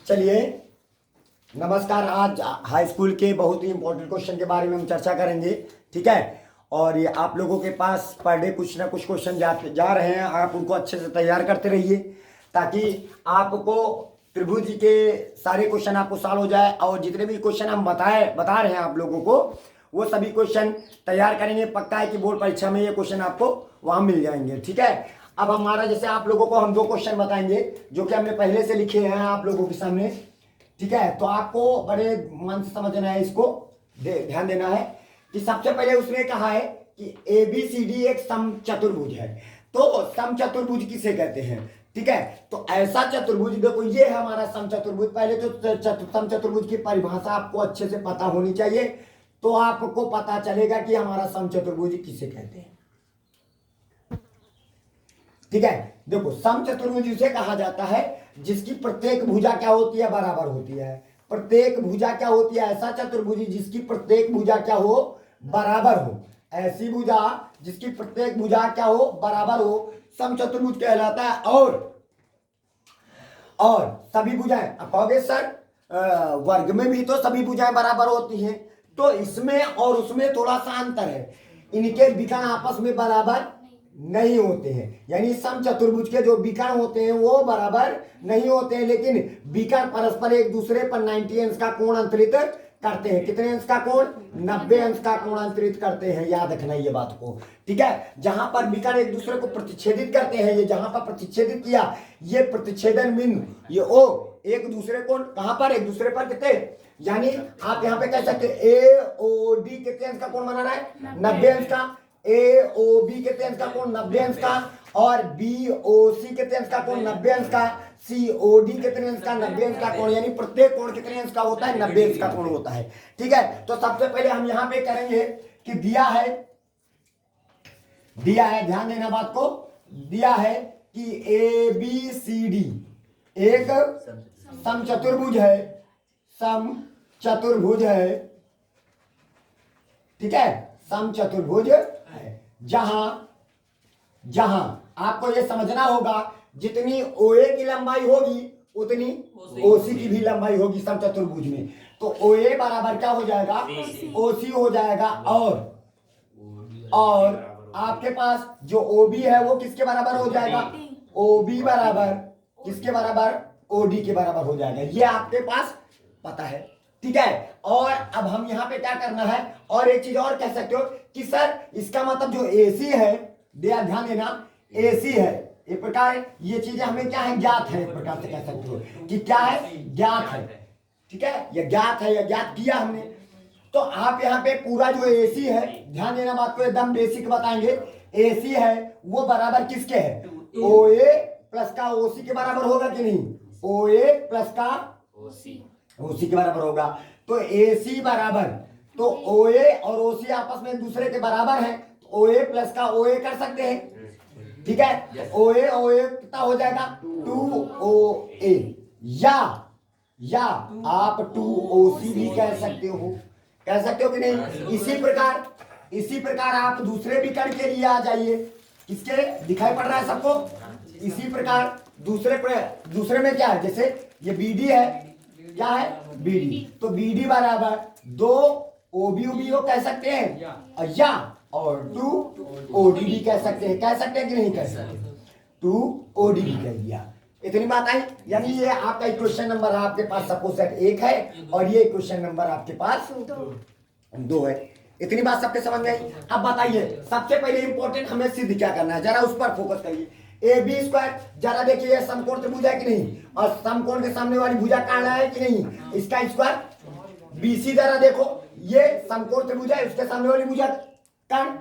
चलिए, नमस्कार। आज हाई स्कूल के बहुत ही इंपॉर्टेंट क्वेश्चन के बारे में हम चर्चा करेंगे, ठीक है। और ये आप लोगों के पास पर डे कुछ ना कुछ क्वेश्चन जा रहे हैं, आप उनको अच्छे से तैयार करते रहिए ताकि आपको त्रिभुज के सारे क्वेश्चन आपको सॉल्व हो जाए। और जितने भी क्वेश्चन हम बता रहे हैं आप लोगों को, वो सभी क्वेश्चन तैयार करेंगे। पक्का है कि बोर्ड परीक्षा में ये क्वेश्चन आपको वहाँ मिल जाएंगे, ठीक है। अब हमारा जैसे आप लोगों को हम 2 क्वेश्चन बताएंगे जो कि हमने पहले से लिखे हैं आप लोगों के सामने, ठीक है। तो आपको बड़े मन से समझना है, इसको ध्यान देना है कि सबसे पहले उसने कहा है कि ABCD एक समचतुर्भुज है। तो समचतुर्भुज किसे कहते हैं, ठीक है। तो ऐसा चतुर्भुज, देखो ये है हमारा समचतुर्भुज। पहले तो समचतुर्भुज की परिभाषा आपको अच्छे से पता होनी चाहिए, तो आपको पता चलेगा कि हमारा समचतुर्भुज किसे कहते हैं, ठीक है। देखो, समचतुर्भुज उसे कहा जाता है जिसकी प्रत्येक भुजा क्या होती है, बराबर होती है। प्रत्येक भुजा क्या होती है, ऐसा चतुर्भुज जिसकी प्रत्येक भुजा क्या हो, बराबर हो। ऐसी भुजा जिसकी प्रत्येक भुजा क्या हो, बराबर हो, समचतुर्भुज कहलाता है। और सभी भुजाएं, अब कहोगे सर वर्ग में भी तो सभी भुजाएं बराबर होती हैं, तो इसमें और उसमें थोड़ा सा अंतर है। इनके विकर्ण आपस में बराबर नहीं होते हैं, यानी समचतुर्भुज के जो विकर्ण होते हैं वो बराबर नहीं होते हैं, लेकिन विकर्ण परस्पर एक दूसरे पर 90 अंश का कोण अंतरित करते हैं। कितने अंश का कोण, 90 अंश का कोण अंतरित करते हैं। याद रखना ये बात को, ठीक है। जहां पर विकर्ण एक दूसरे को प्रतिच्छेदित करते हैं, ये जहां पर प्रतिच्छेदित किया, ये प्रतिच्छेदन बिंदु, ये ओ एक दूसरे को कहां पर, एक दूसरे पर कितने, यानी आप यहां पे कह सकते AOD कितने अंश का कोण बना रहा है, 90 अंश का। AOB कितने अंश का कोण, 90 अंश का। और BOC कितने अंश का कोण, 90 अंश का। COD कितने अंश का, 90 अंश का कोण, यानी प्रत्येक कोण कितने अंश का होता है, 90 अंश का कोण होता है, ठीक है। तो सबसे पहले हम यहां पे करेंगे कि दिया है, ध्यान देना बात को, दिया है कि ABCD एक समचतुर्भुज है, ठीक है। समचतुर्भुज है जहां आपको यह समझना होगा जितनी OA की लंबाई होगी उतनी OC की भी लंबाई होगी समचतुर्भुज में। तो OA बराबर क्या हो जाएगा, OC हो जाएगा। और आपके पास जो OB है वो किसके बराबर हो जाएगा, OB बराबर किसके बराबर, OD के बराबर हो जाएगा। ये आपके पास पता है, ठीक है। और अब हम यहाँ पे क्या करना है, और एक चीज और कह सकते हो कि सर इसका मतलब जो AC है, ध्यान देना, AC है एक प्रकार, ये चीजें हमें क्या है, ज्ञात है। एक प्रकार से कह सकते हो कि क्या है, ज्ञात है, ठीक है। ये ज्ञात है, या ज्ञात किया हमने। तो आप यहाँ पे पूरा जो AC है, ध्यान देना बात को, एकदम बेसिक बताएंगे। AC है वो बराबर किसके है, OA प्लस का OC के बराबर होगा कि नहीं, OA प्लस का OC के बराबर होगा। तो AC बराबर, तो OA और OC आपस में एक दूसरे के बराबर है, तो OA प्लस का OA कर सकते हैं, ठीक है। OA कितना हो जाएगा, 2OA, या आप 2OC भी कह सकते हो कि नहीं। इसी प्रकार आप दूसरे विकर्ण के लिए आ जाइए। किसके दिखाई पड़ रहा है सबको, इसी प्रकार दूसरे में क्या है, जैसे ये BD है, क्या है BD, तो BD बराबर 2 OB कह सकते हैं, या और 2 OD भी कह सकते हैं कि नहीं कह सकते, 2 OD भी कह दिया। इतनी बात आई, यानी ये आपका क्वेश्चन नंबर आपके पास सपोज सेट 1 है और ये क्वेश्चन नंबर आपके पास 2 है। इतनी बात सबके समझ में आई। अब बताइए, सबसे पहले इंपॉर्टेंट हमें सिद्ध क्या करना है, जरा उस पर फोकस करिए। AB स्क्वायर, जरा देखिए समकोण त्रिभुज है कि नहीं, और समकोण के सामने वाली भुजा काट है कि नहीं, इसका स्क्वायर। BC जरा देखो, ये समकोण त्रिभुज है, उसके सामने वाली भुजा काट।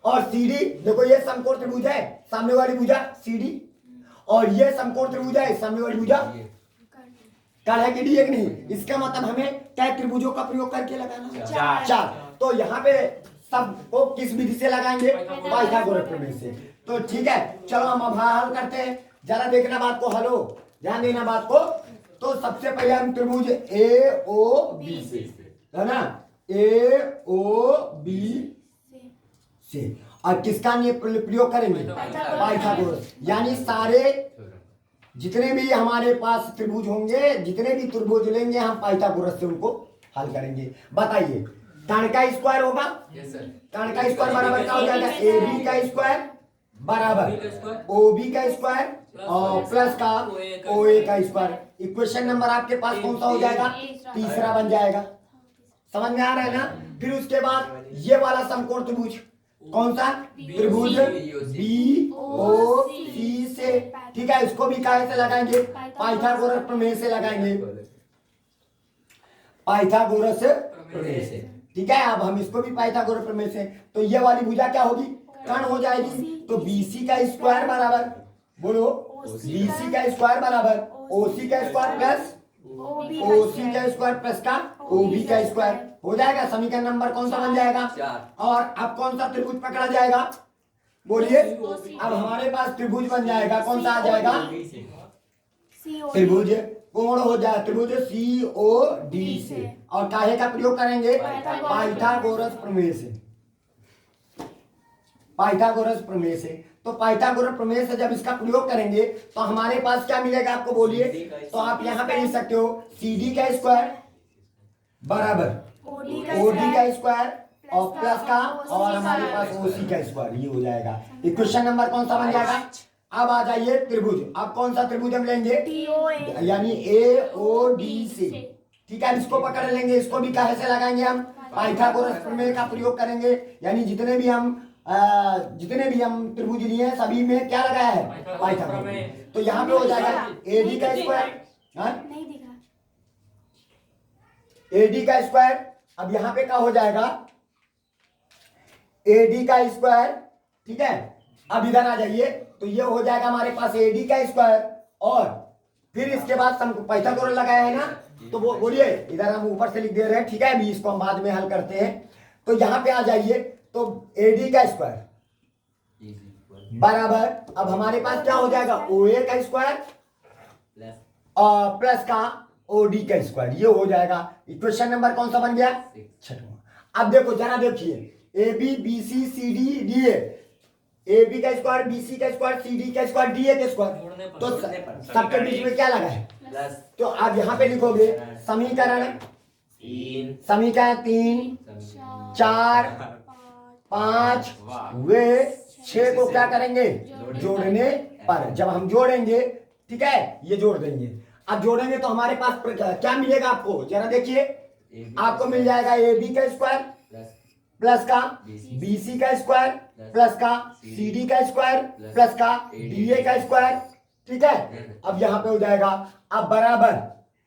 और CD देखो, ये समकोण त्रिभुज है, सामने वाली भुजा CD, और ये समकोण त्रिभुज है, सामने वाली भुजा काट है कि नहीं। इसका मतलब हमें क्या त्रिभुजों का प्रयोग करके लगाना, 4। तो यहाँ पे सबको किस विधि से लगाएंगे, पाइथागोरस प्रमेय से। तो ठीक है, चलो हम अब हल करते हैं। जरा देखना बात को, हेलो ध्यान देना बात को। तो सबसे पहले हम त्रिभुज AOB से, है ना, AOB से, और किसका प्रयोग करेंगे, पाइथागोरस, यानी सारे जितने भी हमारे पास त्रिभुज होंगे, जितने भी त्रिभुज लेंगे हम पाइथागोरस से उनको हल करेंगे। बताइए कर्ण का स्क्वायर होगा, कर्ण का स्क्वायर बराबर क्या हो जाएगा, ए बी का स्क्वायर बराबर ओ बी का स्क्वायर और प्लस का ओ ए का स्क्वायर। इक्वेशन नंबर आपके पास कौन सा हो जाएगा, तीसरा बन जाएगा। समझ में आ रहा है ना। फिर उसके बाद ये वाला समकोण त्रिभुज कौन सा, त्रिभुज बी ओ सी से, ठीक है, इसको भी कहां से लगाएंगे, पाइथागोरस प्रमेय से लगाएंगे, पाइथागोरस प्रमेय से, ठीक है। अब हम इसको भी पाइथागोरस प्रमेय से, तो ये वाली भुजा क्या होगी, कर्ण हो जाएगी। तो बीसी का स्क्वायर बराबर, बोलो बीसी का स्क्वायर बराबर ओसी का स्क्वायर प्लस ओसी का स्क्वायर प्लस का ओबी का स्क्वायर हो जाएगा। समीकरण नंबर कौन सा बन जाएगा, और अब कौन सा त्रिभुज पकड़ा जाएगा, बोलिए। अब हमारे पास त्रिभुज बन जाएगा, कौन सा आ जाएगा, त्रिभुज कोण हो जाए, त्रिभुज सी ओ डी से, और काहे का प्रयोग करेंगे, पाइथागोरस प्रमेय से, पाइथागोरस प्रमेय से। तो पाइथागोरस प्रमेय से जब इसका प्रयोग करेंगे तो हमारे पास क्या मिलेगा आपको, बोलिए। तो आप यहाँ पे लिख सकते हो सी डी का स्क्वायर बराबर ओडी का स्क्वायर और प्लस का, और हमारे पास ओसी का स्क्वायर, ये हो जाएगा। इक्वेशन नंबर कौन सा बन जाएगा। अब आ जाइए त्रिभुज, अब कौन सा त्रिभुज हम लेंगे, यानी ए ओ डी से, ठीक है। इसको पकड़ लेंगे, इसको भी कहे से लगाएंगे हम, पाइथागोरस प्रमेय का प्रयोग करेंगे। यानी जितने भी हम त्रिभुज लिए हैं सभी में क्या लगाया है, पाइथागोरस। तो यहाँ पे हो जाएगा ए डी का स्क्वायर, नहीं दिख रहा, ए डी का स्क्वायर। अब यहाँ पे क्या हो जाएगा, ए डी का स्क्वायर, ठीक है। अब इधर आ जाइए, तो ये हो जाएगा हमारे पास ए डी का स्क्वायर, और फिर इसके बाद पाइथागोरस लगाया है ना, तो वो बोलिए, इधर हम ऊपर से लिख दे रहे हैं, ठीक है, अभी इसको हम बाद में हल करते हैं। तो यहाँ पे आ जाइए, तो ए डी का स्क्वायर बराबर, अब हमारे पास क्या हो जाएगा, ओ ए का स्क्वायर और प्लस का ओ डी का स्क्वायर, ये हो जाएगा। इक्वेशन नंबर कौन सा बन गया, छठवां। अब देखो जरा देखिए, A B B C C D D A B का स्क्वायर बी सी का स्क्वायर सी डी का स्क्वायर डी ए का स्क्वायर, तो सबके बीच में क्या लगा है, तो आप यहाँ पे लिखोगे समीकरण 3 4 5 वे 6 को क्या करेंगे, जोड़ने पर, जब हम जोड़ेंगे, ठीक है, ये जोड़ देंगे। अब जोड़ेंगे तो हमारे पास क्या मिलेगा आपको, जरा देखिए, आपको मिल जाएगा ए बी का स्क्वायर प्लस का बी सी का स्क्वायर प्लस का सी डी का स्क्वायर प्लस का डी ए का स्क्वायर, ठीक है। अब यहाँ पे हो जाएगा, अब बराबर,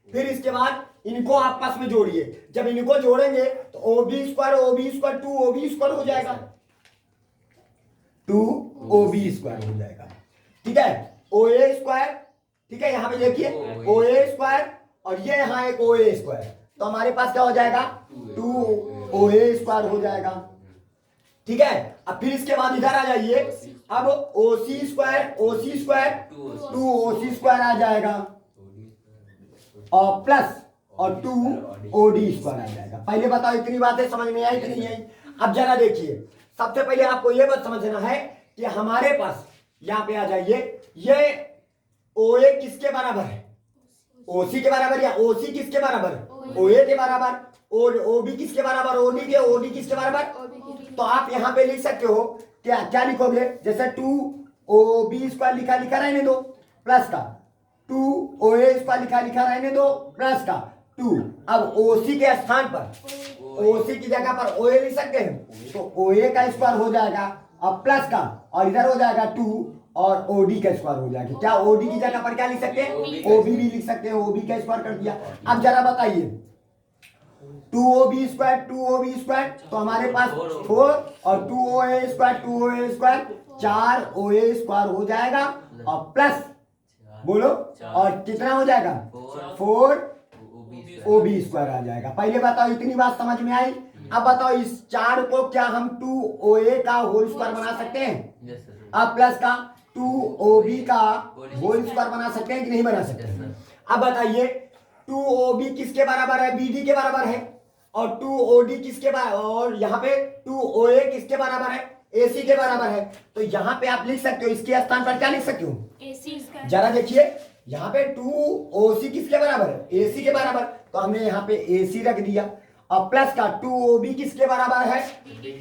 फिर इसके बाद इनको आपस में जोड़िए, जब इनको जोड़ेंगे तो O B square 2 O B square हो जाएगा, 2 ओ बी स्क्वायर हो जाएगा, ठीक है। ओ ए स्क्वायर, ठीक है, यहाँ पे देखिए ओ ए स्क्वायर, और ये यहाँ एक ओ ए स्क्वायर, तो हमारे पास क्या हो जाएगा, 2 ओ ए स्क्वायर हो जाएगा, ठीक है। अब फिर इसके बाद इधर आ जाइए, अब ओ सी स्क्वायर 2 ओ सी स्क्वायर आ जाएगा, और प्लस और 2 ओ डी स्क्वायर आ जाएगा। पहले बताओ इतनी बातें समझ में आई कि नहीं आई। अब जरा देखिए, सबसे पहले आपको यह बात समझना है कि हमारे पास, यहाँ पे आ जाइए, ये ओ ए किसके बराबर है, ओ सी के बराबर, या ओ सी किसके बराबर, ओ ए के बराबर, ओ बी किसके बराबर, ओ डी के, ओ डी किसके बराबर। तो आप यहाँ पे लिख सकते हो, क्या क्या लिखोगे, जैसे 2 ओ बी स्क्वायर लिखा रहने दो, प्लस का 2 ओ ए स्क्वायर लिखा रहने दो, प्लस का 2। अब ओ सी के स्थान पर, ओ सी की जगह पर ओ ए लिख सकते हैं, तो ओ ए का स्क्वायर हो जाएगा, अब प्लस का, और इधर हो जाएगा 2 और ओ डी का स्क्वायर हो जाएगा। क्या ओ डी की जगह पर क्या लिख सकते हैं, ओ बी भी लिख सकते हैं, ओ बी का स्क्वायर कर दिया। अब जरा बताइए, 2 ओ बी स्क्वायर, तो हमारे पास 4 और 2 ओ ए स्क्वायर 4 ओ ए स्क्वायर हो जाएगा, और प्लस बोलो, और कितना हो जाएगा, 4 ओ बी स्क्वायर आ जाएगा। पहले बताओ इतनी बात समझ में आई। अब बताओ इस 4 को क्या हम 2 ओ ए का होल स्क्वायर बना सकते हैं, अब प्लस का 2 ओ बी का होल स्क्वायर बना सकते हैं कि नहीं बना सकते। अब बताइए 2 ओ बी किसके बराबर है, बी डी के बराबर है, और 2 ओ डी किसके बराबर, और यहाँ पे 2 ओ ए किसके बराबर है, ए सी के बराबर है। तो यहाँ पे आप लिख सकते हो, इसके स्थान पर क्या लिख सकते हो, जरा देखिए, यहाँ पे 2OC किसके बराबर है? AC के बराबर। तो हमने यहाँ पे AC रख दिया और प्लस का 2OB किसके बराबर है?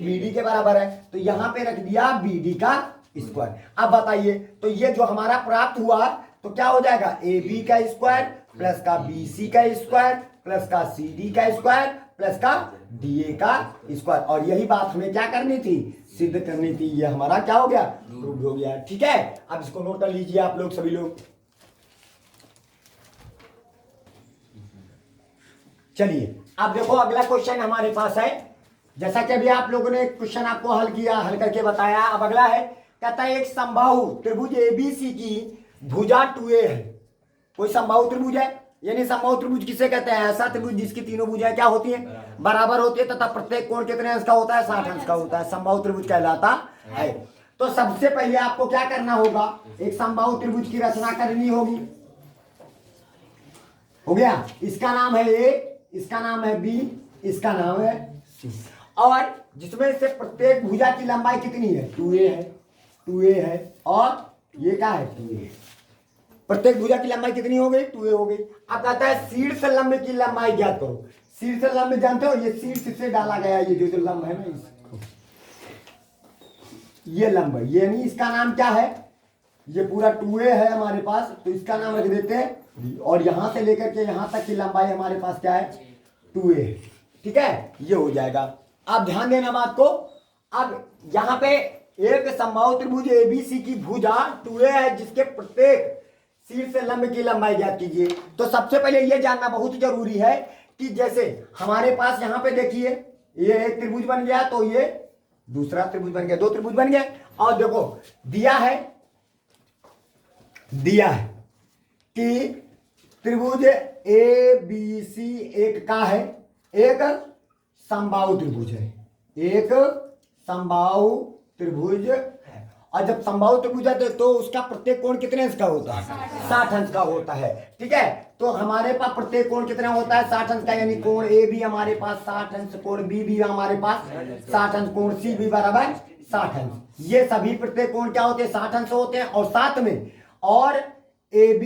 BD के बराबर है। तो यहाँ पे रख दिया BD का स्क्वायर। अब बताइए, तो ये जो हमारा प्राप्त हुआ तो क्या हो जाएगा? AB का स्क्वायर प्लस का BC का स्क्वायर प्लस का CD का स्क्वायर प्लस का DA का स्क्वायर। और यही बात हमें क्या करनी थी? सिद्ध करनी थी। ये हमारा क्या हो गया? प्रूव हो गया। ठीक है, अब इसको नोट कर लीजिए आप लोग, सभी लोग। चलिए अब देखो अगला क्वेश्चन हमारे पास है। जैसा कि अभी आप लोगों ने क्वेश्चन आपको हल किया, हल करके बताया। अब अगला है, कहता है एक समबाहु त्रिभुज ABC की भुजा 2A है। कोई समबाहु त्रिभुज है, यानी समबाहु त्रिभुज किसे कहते हैं? ऐसा त्रिभुज जिसकी तीनों भुजाएं क्या होती हैं? बराबर होती है तथा प्रत्येक कोण कितने अंश का होता है? 60 अंश का होता है। समबाहु त्रिभुज कहलाता है। तो सबसे पहले आपको क्या करना होगा? एक समबाहु त्रिभुज की रचना करनी होगी। हो गया, इसका नाम है A, इसका नाम है B, इसका नाम है C। और जिसमें से प्रत्येक भुजा की लंबाई कितनी है? 2A है, 2A है और ये क्या है? 2A। प्रत्येक भुजा की लंबाई कितनी हो गई? 2A हो गई। अब कहता है शीर्ष लंब की लंबाई ज्ञात करो। शीर्ष लंब जानते हो? ये शीर्ष से डाला गया ये जो लंब है ना, इसको ये लंब है, ये नहीं, इसका नाम क्या है? ये पूरा 2A है हमारे पास, तो इसका नाम रख देते हैं B। और यहां से लेकर के यहां तक की लंबाई हमारे पास क्या है? 2A। ठीक है, ये हो जाएगा। आप ध्यान देना बात को। अब यहाँ पे एक समबाहु त्रिभुज ABC की भुजा 2A है, जिसके प्रत्येक शीर्ष लंब की लंबाई ज्ञात कीजिए। तो सबसे पहले यह जानना बहुत जरूरी है कि जैसे हमारे पास यहाँ पे देखिए, ये एक त्रिभुज बन गया, तो ये दूसरा त्रिभुज बन गया, 2 त्रिभुज बन गए। और देखो दिया है कि त्रिभुज ABC एक का है, एक समबाहु त्रिभुज है, एक समबाहु त्रिभुज है। और जब समबाहु त्रिभुज है तो उसका प्रत्येक कोण कितने अंश का होता है? 60 अंश का होता है। ठीक है, तो हमारे पास प्रत्येक कोण कितना होता है? 60 अंश का, यानी कोण A भी हमारे पास 60 अंश, कोण B भी हमारे पास 60 अंश, कोण C भी बराबर 60 अंश। ये सभी प्रत्येक कोण क्या होते हैं? 60 अंश होते हैं। और साथ में और AB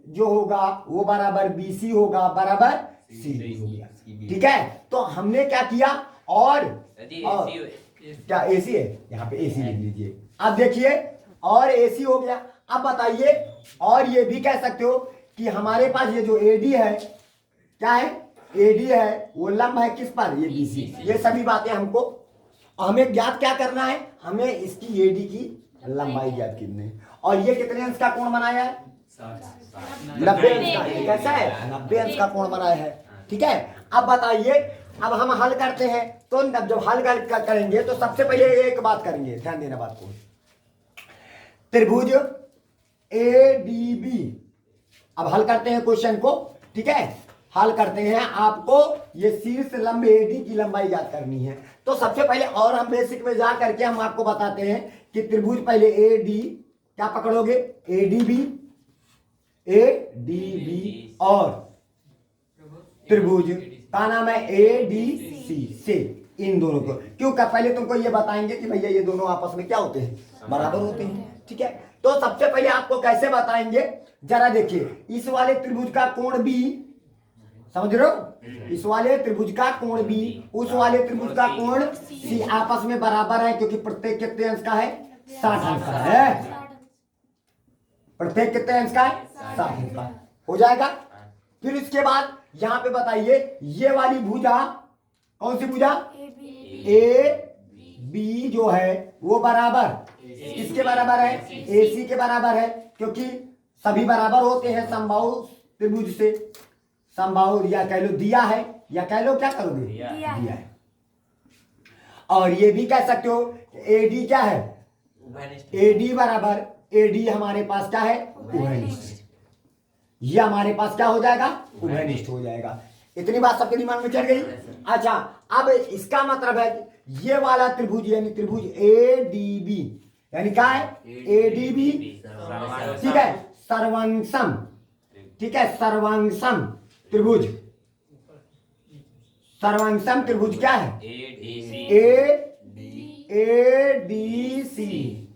जो होगा वो बराबर BC होगा, बराबर CD हो गया। ठीक है, तो हमने क्या किया? और क्या AC है? यहाँ पे AC लिख लीजिए। अब देखिए, और AC हो गया। अब बताइए, और ये भी कह सकते हो कि हमारे पास ये जो AD है, क्या है? AD है, वो लंब है किस पर? ये BC। ये सभी बातें हमको, हमें ज्ञात क्या करना है? हमें इसकी AD की लंबाई ज्ञात करनी है। और ये कितने अंश का कोण बनाया है? 90 अंश का। ये कैसा है? 90 अंश का कोण बनाया है। ठीक है, अब बताइए, अब हम हल करते हैं। तो जब हल करेंगे तो सबसे पहले एक बात करेंगे, ध्यान देना बात को। त्रिभुज ADB, अब हल करते हैं क्वेश्चन को। ठीक है, हल करते हैं। आपको ये शीर्ष लंब AD की लंबाई ज्ञात करनी है। तो सबसे पहले, और हम बेसिक में जा करके हम आपको बताते हैं कि त्रिभुज पहले AD, क्या पकड़ोगे? ADB और त्रिभुज का नाम है ADC से, इन दोनों को क्यों का पहले तुमको ये बताएंगे कि भैया ये दोनों आपस में क्या होते हैं? बराबर होते हैं। ठीक है, तो सबसे पहले आपको कैसे बताएंगे? जरा देखिए, इस वाले त्रिभुज का कोण B, समझ रहे हो? इस वाले त्रिभुज का कोण B, उस वाले त्रिभुज का कोण C आपस में बराबर है, क्योंकि प्रत्येक कितने अंश का है? 60 अंश का है। प्रत्येक कितने अंश का है? 60 अंश का हो जाएगा। फिर इसके बाद यहां पे बताइए, ये वाली भुजा कौन सी भुजा? AB जो है वो बराबर किसके बराबर है? AC के बराबर है, क्योंकि सभी बराबर होते हैं समबाहु त्रिभुज से। समबाहु, या कह लो दिया है, या कह लो क्या करोगे? दिया है। और ये भी कह सकते हो AD क्या है? AD बराबर, AD हमारे पास क्या है? उभयनिष्ठ। ये हमारे पास क्या हो जाएगा? उभयनिष्ठ हो जाएगा। इतनी बात सबके दिमाग में चढ़ गई? अच्छा, अब इसका मतलब है कि ये वाला त्रिभुज, यानी त्रिभुज ADB, यानी क्या है? ADB, ठीक है, सर्वांगसम। ठीक है, सर्वांगसम त्रिभुज, सर्वांगसम त्रिभुज क्या है? ADC।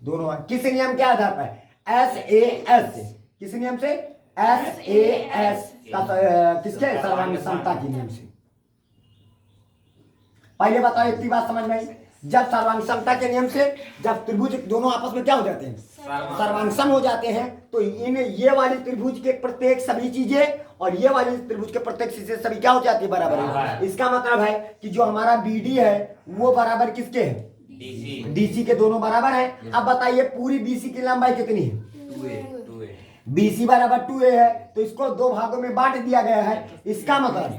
दोनों किस नियम के आधार पर? SAS। किस नियम से? SAS किसके सर्वांग समता के नियम से। पहले बताओ इतनी बात समझ में आई। जब सर्वांग समता के नियम से जब त्रिभुज दोनों आपस में क्या हो जाते हैं, सर्वांग सम हो जाते हैं, तो इन ये वाली त्रिभुज के प्रत्येक सभी चीजें और ये वाली त्रिभुज के प्रत्येक चीजें सभी क्या हो जाती है, बराबर है। इसका मतलब है कि जो हमारा BD है वो बराबर किसके है, DC के दोनों बराबर है। अब बताइए पूरी BC की लंबाई कितनी है, 2A बराबर 2A है, तो इसको दो भागों में बांट दिया गया है। इसका मतलब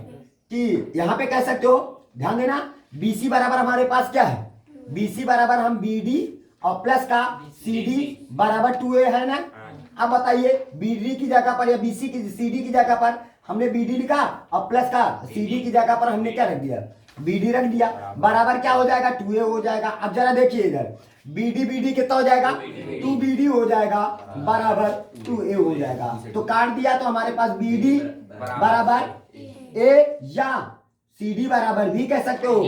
कि यहाँ पे कह सकते हो, ध्यान देना, BC बराबर हमारे पास क्या है, BC बराबर हम BD और प्लस का CD बराबर 2A है ना। अब बताइए BD की जगह पर या BC की CD की जगह पर हमने BD लिखा और प्लस का CD की जगह पर हमने क्या रख दिया, BD रख दिया, बराबर क्या हो जाएगा, 2A हो जाएगा। अब जरा देखिए इधर BD कितना हो जाएगा, 2BD हो जाएगा बराबर 2A हो जाएगा। तो काट दिया तो हमारे पास BD बराबर A या CD बराबर भी कह सकते हो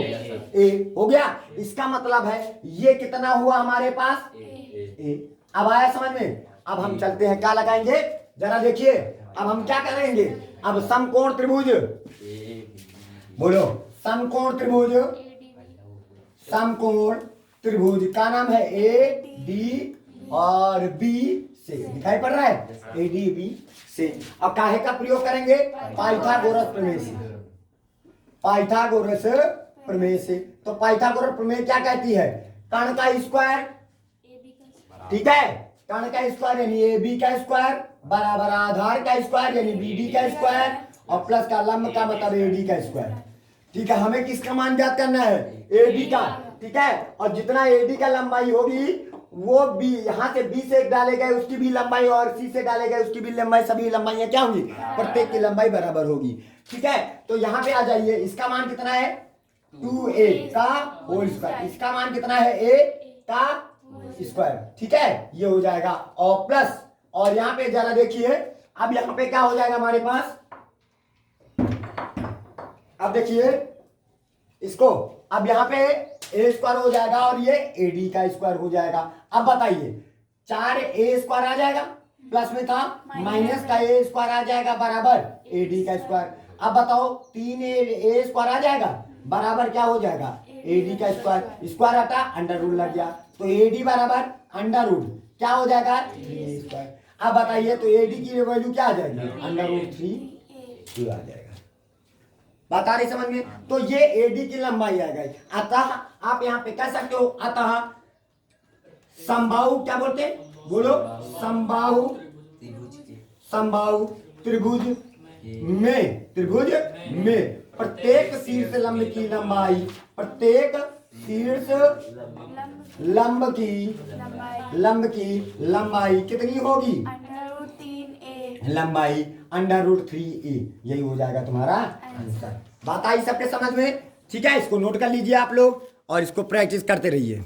A हो गया। इसका मतलब है ये कितना हुआ हमारे पास A। अब आया समझ में। अब हम चलते हैं, क्या लगाएंगे जरा देखिए। अब हम क्या करेंगे, अब समकोण त्रिभुज, बोलो समकोण त्रिभुज, समकोण त्रिभुज का नाम है AD और B से, दिखाई पड़ रहा है, ADB से। अब काहे का प्रयोग करेंगे, पाइथागोरस प्रमेय से, पाइथागोरस प्रमेय से। तो पाइथागोरस प्रमेय क्या कहती है, कर्ण का स्क्वायर, ठीक है, कर्ण का स्क्वायर यानी AB का स्क्वायर बराबर आधार का स्क्वायर यानी BD का स्क्वायर और प्लस का लंब का मतलब AD का स्क्वायर। ठीक है, हमें किसका मान ज्ञात करना है, AD का, ठीक है। और जितना AD का लंबाई होगी वो B यहाँ से B से डाले गए उसकी भी लंबाई और C से डाले गए उसकी भी लंबाई, सभी लंबाइयां क्या होंगी, प्रत्येक की लंबाई बराबर होगी। ठीक है, तो यहाँ पे आ जाइए, इसका मान कितना है 2A का होल स्क्वायर, इसका मान कितना है A का स्क्वायर, ठीक है, ये हो जाएगा। और प्लस, और यहाँ पे जरा देखिए, अब यहाँ पे क्या हो जाएगा हमारे पास, अब देखिए इसको, अब यहाँ पे A स्क्वायर हो जाएगा और ये AD का स्क्वायर हो जाएगा। अब बताइए 4A स्क्वायर आ जाएगा, प्लस में था माइनस का A स्क्वायर आ जाएगा बराबर AD का स्क्वायर। अब बताओ 3A स्क्वायर आ जाएगा बराबर क्या हो जाएगा, AD का स्क्वायर, स्क्वायर हटा अंडर रूट लग गया, तो AD बराबर अंडर रूट क्या हो जाएगा 3A स्क्वायर। अब बताइए तो AD की वैल्यू क्या आ जाएगी, अंडर रूट 3 आ जाएगा। बात आ रही समझ में। तो ये AD की लंबाई आ गई। अतः आप यहाँ पे कह सकते हो, अतः समबाहु, क्या बोलते हैं, बोलो समबाहु, समबाहु त्रिभुज में, त्रिभुज में प्रत्येक शीर्ष लंब की लंबाई, प्रत्येक शीर्ष लंब की लंबाई कितनी होगी, लंबाई अंडर रूट 3A, यही हो जाएगा तुम्हारा आंसर। बात आई सबके समझ में, ठीक है। इसको नोट कर लीजिए आप लोग और इसको प्रैक्टिस करते रहिए।